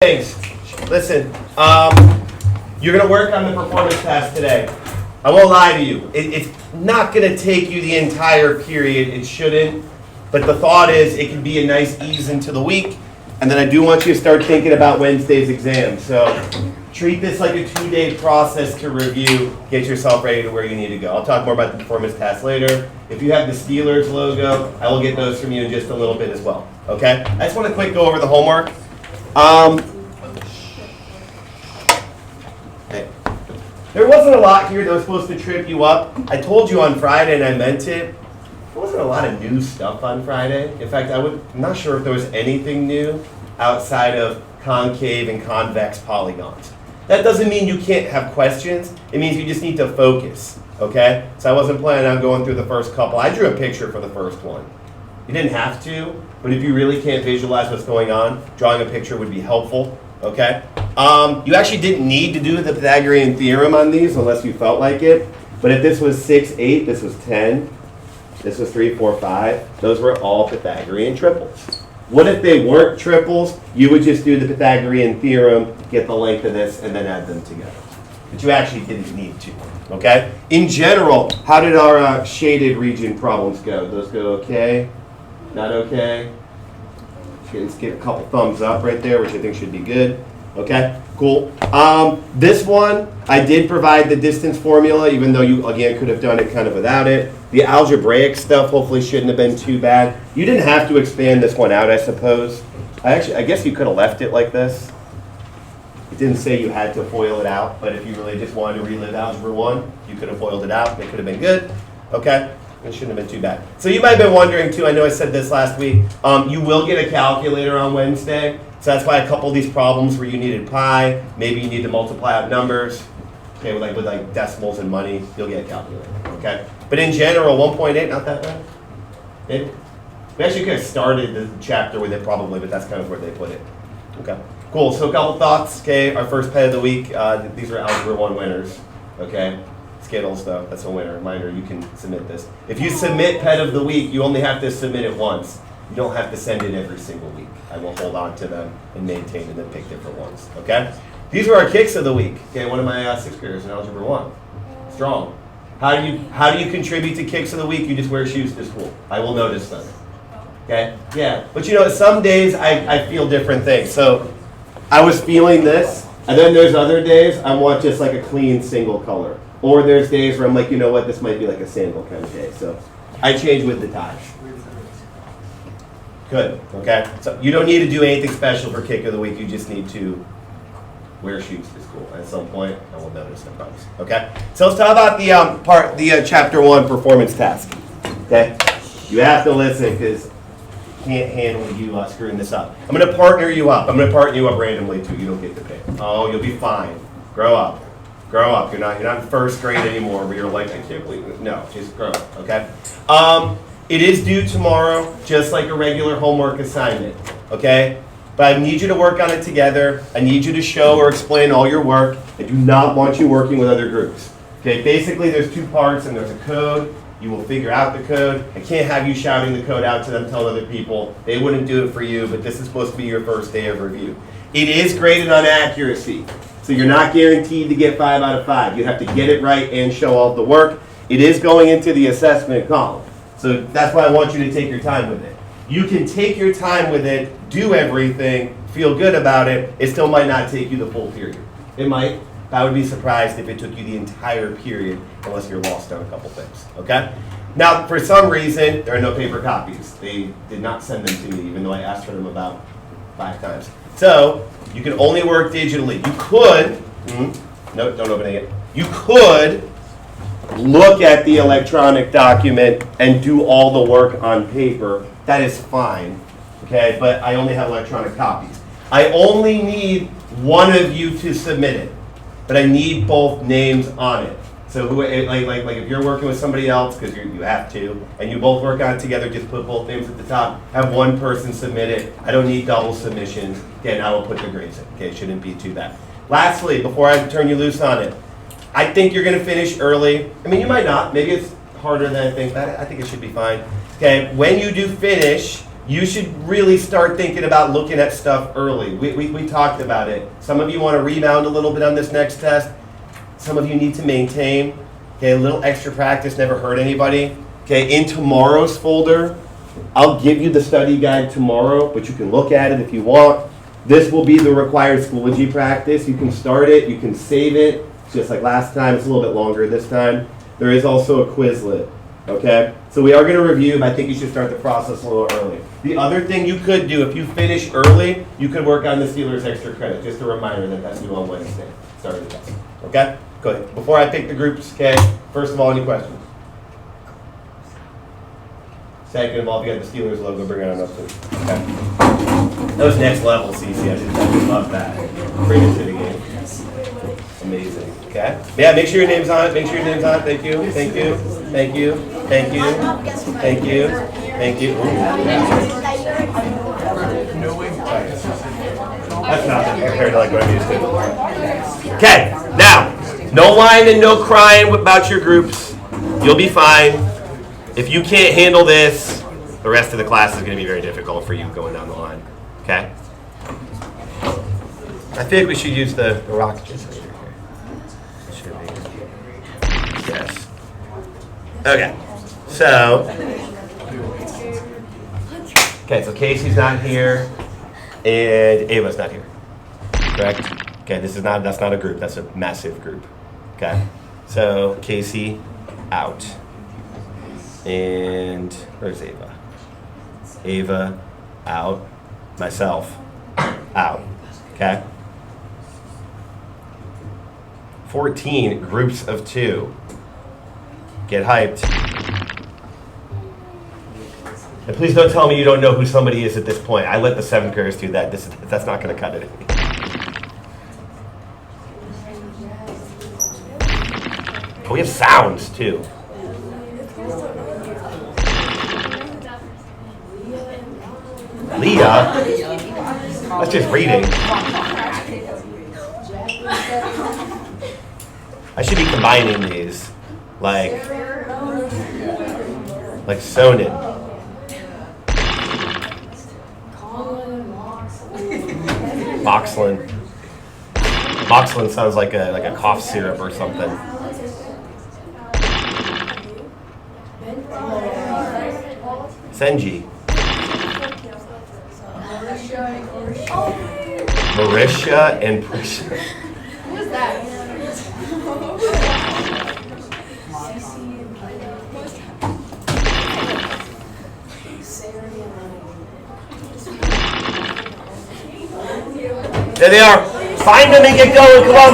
Things. Listen, you're going to work on the performance task today. I won't lie to you. It's not going to take you the entire period. It shouldn't. But the thought is it can be a nice ease into the week. And then I do want you to start thinking about Wednesday's exam. So treat this like a 2-day process to review, get yourself ready to where you need to go. I'll talk more about the performance task later. If you have the Steelers logo, I will get those from you in just a little bit as well. Okay? I just want to quick go over the homework. There wasn't a lot here that was supposed to trip you up. I told you on Friday, and I meant it. There wasn't a lot of new stuff on Friday. In fact, I'm not sure if there was anything new outside of concave and convex polygons. That doesn't mean you can't have questions. It means you just need to focus, okay? So I wasn't planning on going through the first couple. I drew a picture for the first one. You didn't have to, but if you really can't visualize what's going on, drawing a picture would be helpful, okay? You actually didn't need to do the Pythagorean theorem on these unless you felt like it. But if this was 6, 8, this was 10, this was 3, 4, 5, those were all Pythagorean triples. What if they weren't triples? You would just do the Pythagorean theorem, get the length of this, and then add them together. But you actually didn't need to, okay? In general, how did our shaded region problems go? Those go okay? Not okay? Let's get a couple thumbs up right there, which I think should be good. Okay, cool. This one, I did provide the distance formula, even though you, again, could have done it kind of without it. The algebraic stuff hopefully shouldn't have been too bad. You didn't have to expand this one out, I suppose. I guess you could have left it like this. It didn't say you had to FOIL it out, but if you really just wanted to relive Algebra 1, you could have FOILed it out. It could have been good. Okay, it shouldn't have been too bad. So you might have been wondering, too, I know I said this last week, you will get a calculator on Wednesday. So that's why a couple of these problems where you needed pi, maybe you need to multiply out numbers, okay, with like decimals and money, you'll get a calculator, okay? But in general, 1.8, not that bad. Maybe. We actually could have started the chapter with it probably, but that's kind of where they put it. Okay, cool. So a couple thoughts, okay? Our first pet of the week, these are Algebra 1 winners, okay? Skittles, though, that's a winner. Reminder, you can submit this. If you submit pet of the week, you only have to submit it once. You don't have to send it every single week. I will hold on to them and maintain and then pick different ones, okay? These were our kicks of the week. Okay, one of my 6th graders in Algebra 1. Strong. How do you contribute to kicks of the week? You just wear shoes to school. I will notice them. Okay? Yeah. But you know, some days I feel different things. So I was feeling this, and then there's other days I want just like a clean single color. Or there's days where I'm like, you know what, this might be like a sandal kind of day. So I change with the times. Good, okay? So you don't need to do anything special for kick of the week. You just need to wear shoes to school at some point. I will notice, I promise. Okay? So let's talk about the chapter 1 performance task. Okay? You have to listen because I can't handle you screwing this up. I'm going to partner you up. I'm going to partner you up randomly too. You don't get to pick. Oh, you'll be fine. Grow up. Grow up. You're not in first grade anymore where you're like, I can't believe it. No, just grow up. Okay? It is due tomorrow, just like a regular homework assignment, okay? But I need you to work on it together. I need you to show or explain all your work. I do not want you working with other groups, okay? Basically, there's 2 parts, and there's a code. You will figure out the code. I can't have you shouting the code out to them, telling other people. They wouldn't do it for you, but this is supposed to be your first day of review. It is graded on accuracy, so you're not guaranteed to get 5 out of 5. You have to get it right and show all the work. It is going into the assessment column. So that's why I want you to take your time with it. You can take your time with it, do everything, feel good about it. It still might not take you the full period. It might. I would be surprised if it took you the entire period unless you're lost on a couple things, okay? Now, for some reason, there are no paper copies. They did not send them to me, even though I asked for them about 5 times. So, you can only work digitally. You could, no, don't open it yet. You could look at the electronic document and do all the work on paper. That is fine, okay? But I only have electronic copies. I only need one of you to submit it, but I need both names on it. So who, like if you're working with somebody else, because you have to, and you both work on it together, just put both names at the top. Have one person submit it. I don't need double submissions. Again, I will put the grades in. Okay, it shouldn't be too bad. Lastly, before I turn you loose on it, I think you're going to finish early. I mean, you might not. Maybe it's harder than I think, but I think it should be fine. Okay, when you do finish, you should really start thinking about looking at stuff early. We talked about it. Some of you want to rebound a little bit on this next test. Some of you need to maintain. Okay, a little extra practice never hurt anybody. Okay, in tomorrow's folder, I'll give you the study guide tomorrow, but you can look at it if you want. This will be the required Schoology practice. You can start it, you can save it, just like last time. It's a little bit longer this time. There is also a Quizlet, okay? So we are going to review, but I think you should start the process a little early. The other thing you could do, if you finish early, you could work on the Steelers extra credit. Just a reminder that that's due on Wednesday. Start of the test, okay? Go ahead. Before I pick the groups, okay, first of all, any questions? Second of all, if you got the Steelers logo, bring it on up, please. Okay. That was next level, CC. I just love that. Bring it to the game. Amazing. Okay. Yeah, make sure your name's on it. Make sure your name's on it. Thank you. Thank you. Thank you. Thank you. Thank you. Thank you. That's nothing compared to like what I'm used to. Okay. Now, no whining and no crying about your groups. You'll be fine. If you can't handle this, the rest of the class is going to be very difficult for you going down the line. Okay? I think we should use the rock just later here. Should be. Yes. Okay. So Casey's not here, and Ava's not here. Correct? Okay, that's not a group, that's a massive group. Okay? So Casey out. And where's Ava? Ava out. Myself out. Okay? 14 groups of 2. Get hyped. And please don't tell me you don't know who somebody is at this point. I let the 7th graders do that. That's not going to cut it. Oh, we have sounds too. Leah? That's just reading. I should be combining these. Like Sonin. Moxlin. Moxlin sounds like a cough syrup or something. Senji. Marisha and Prisha. Who is that? There they are. Find them and get going. Come on.